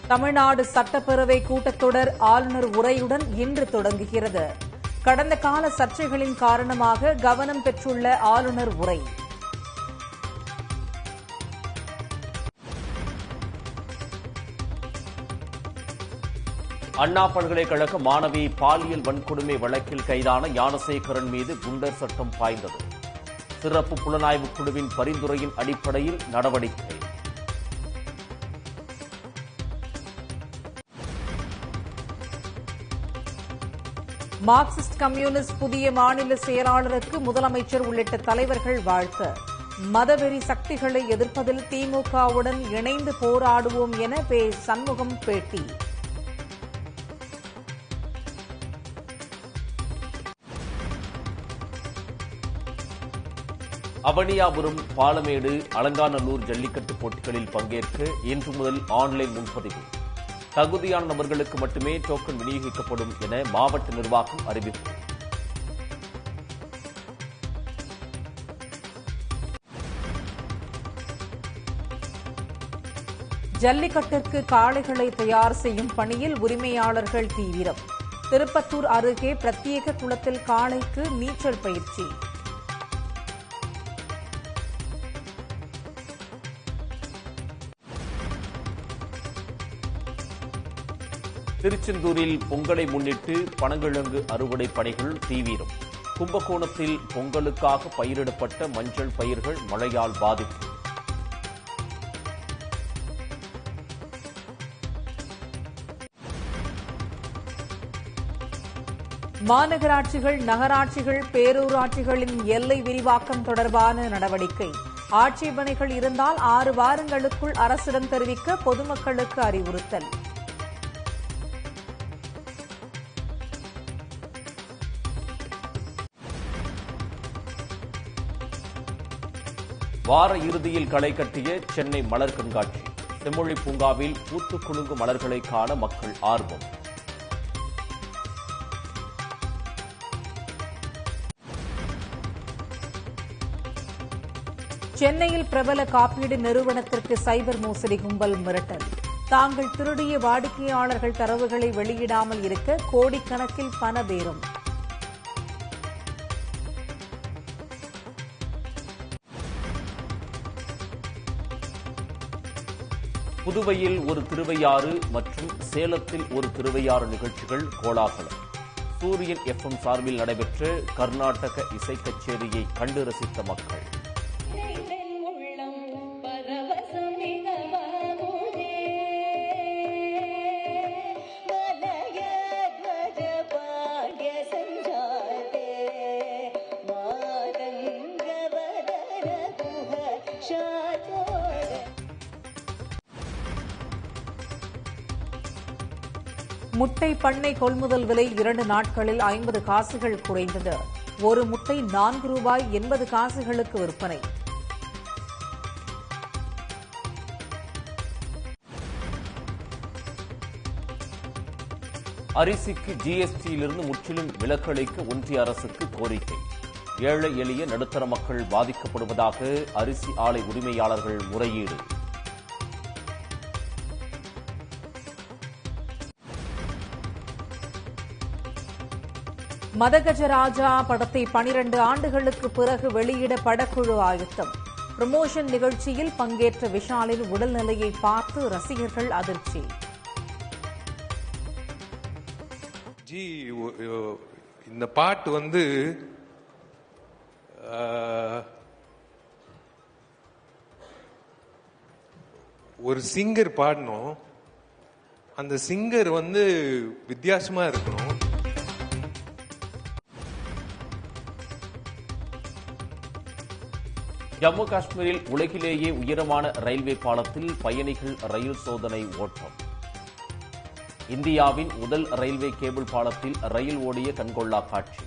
தமிழ்நாடு சட்டப்பேரவை கூட்டத்தொடர் ஆளுநர் உரையுடன் இன்று தொடங்குகிறது. கடந்த கால சர்ச்சைகளின் காரணமாக கவனம் பெற்றுள்ள ஆளுநர் உரை. அண்ணா பல்கலைக்கழக மாணவி பாலியல் வன்கொடுமை வழக்கில் கைதான ஞானசேகரன் மீது குண்டர் சட்டம் பாய்ந்தது. சிறப்பு புலனாய்வு குழுவின் பரிந்துரையின் அடிப்படையில் நடவடிக்கை. மார்க்சிஸ்ட் கம்யூனிஸ்ட் புதிய மாநில செயலாளருக்கு முதலமைச்சர் உள்ளிட்ட தலைவர்கள் வாழ்த்து. மதவெறி சக்திகளை எதிர்ப்பதில் திமுகவுடன் இணைந்து போராடுவோம் என சண்முகம் பேட்டி. அவனியாபுரம், பாலமேடு, அலங்காநல்லூர் ஜல்லிக்கட்டு போட்டிகளில் பங்கேற்க இன்று முதல் ஆன்லைன் முன்பதிவு. தகுதியான நபர்களுக்கு மட்டுமே டோக்கன் விநியோகிக்கப்படும் என மாவட்ட நிர்வாகம் அறிவிப்பு. ஜல்லிக்கட்டிற்கு காளைகளை தயார் செய்யும் பணியில் உரிமையாளர்கள் தீவிரம். திருப்பத்தூர் அருகே பிரத்யேக குளத்தில் காளைக்கு நீச்சல் பயிற்சி. திருச்செந்தூரில் பொங்கலை முன்னிட்டு பனங்கிழங்கு அறுவடை பணிகள் தீவிரம். கும்பகோணத்தில் பொங்கலுக்காக பயிரிடப்பட்ட மஞ்சள் பயிர்கள் மழையால் பாதிப்பு. மாநகராட்சிகள், நகராட்சிகள், பேரூராட்சிகளின் எல்லை விரிவாக்கம் தொடர்பான நடவடிக்கை. ஆட்சேபனைகள் இருந்தால் 6 வாரங்களுக்குள் அரசிடம் தெரிவிக்க பொதுமக்களுக்கு அறிவுறுத்தல். வார இறுதியில் களை கட்டிய சென்னை மலர் கண்காட்சி. செம்மொழி பூங்காவில் பூத்து குலுங்கும் மலர்களை காண மக்கள் ஆர்வம். சென்னையில் பிரபல காப்பீடு நிறுவனத்திற்கு சைபர் மோசடி கும்பல் மிரட்டல். தாங்கள் திருடிய வாடிக்கையாளர்கள் தரவுகளை வெளியிடாமல் இருக்க கோடிக்கணக்கில் பண பேரம். புதுவையில் ஒரு திருவையாறு மற்றும் சேலத்தில் ஒரு திருவையாறு நிகழ்ச்சிகள் கோலாகலம். சூரியன் FM சார்பில் நடைபெற்ற கர்நாடக இசை கச்சேரியை கண்டு ரசித்த மக்கள். முட்டை பண்ணை கொள்முதல் விலை 2 நாட்களில் 50 காசுகள் குறைந்தது. ஒரு முட்டை ₹4.80 விற்பனை. அரிசிக்கு GSTயிலிருந்து முற்றிலும் விலக்கு அளிக்க ஒன்றிய அரசுக்கு கோரிக்கை. ஏழை எளிய நடுத்தர மக்கள் பாதிக்கப்படுவதாக அரிசி ஆலை உரிமையாளர்கள் முறையீடு. மதகஜராஜா படத்தை 12 ஆண்டுகளுக்கு பிறகு வெளியிட படக்குழு ஆயத்தம். ப்ரமோஷன் நிகழ்ச்சியில் பங்கேற்ற விஷாலின் உடல்நிலையை பார்த்து ரசிகர்கள் அதிர்ச்சி. இந்த பாட்டு ஒரு சிங்கர் பாடணும். அந்த சிங்கர் வித்தியாசமா இருக்கணும். ஜம்மு காஷ்மீரில் உலகிலேயே உயரமான ரயில்வே பாலத்தில் பயணிகள் ரயில் சோதனை ஓட்டம். இந்தியாவின் முதல் ரயில்வே கேபிள் பாலத்தில் ரயில் ஓடிய கண்கொள்ளா காட்சி.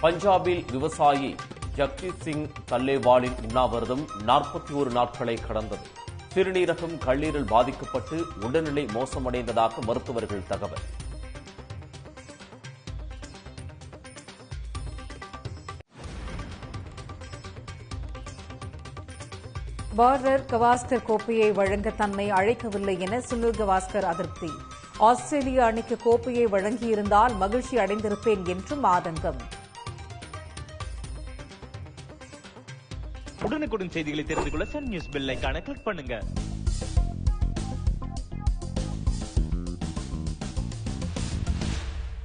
பஞ்சாபில் விவசாயி ஜக்ஜீத் சிங் தல்லேவாலின் உண்ணாவிரதம் 41 நாட்களை கடந்தது. சிறுநீரகம் கல்லீரல் பாதிக்கப்பட்டு உடல்நிலை மோசமடைந்ததாக மருத்துவர்கள் தகவல். பார்டர் கவாஸ்கர் கோப்பையை வழங்க தன்னை அழைக்கவில்லை என சுனில் கவாஸ்கர் அதிருப்தி. ஆஸ்திரேலிய அணிக்கு கோப்பையை வழங்கியிருந்தால் மகிழ்ச்சி அடைந்திருப்பேன் என்றும் ஆதங்கம். உடனுக்குடன் செய்திகளை தெரிந்து கொள்ள சன் நியூஸ் பெல் ஐகானை கிளிக் பண்ணுங்க.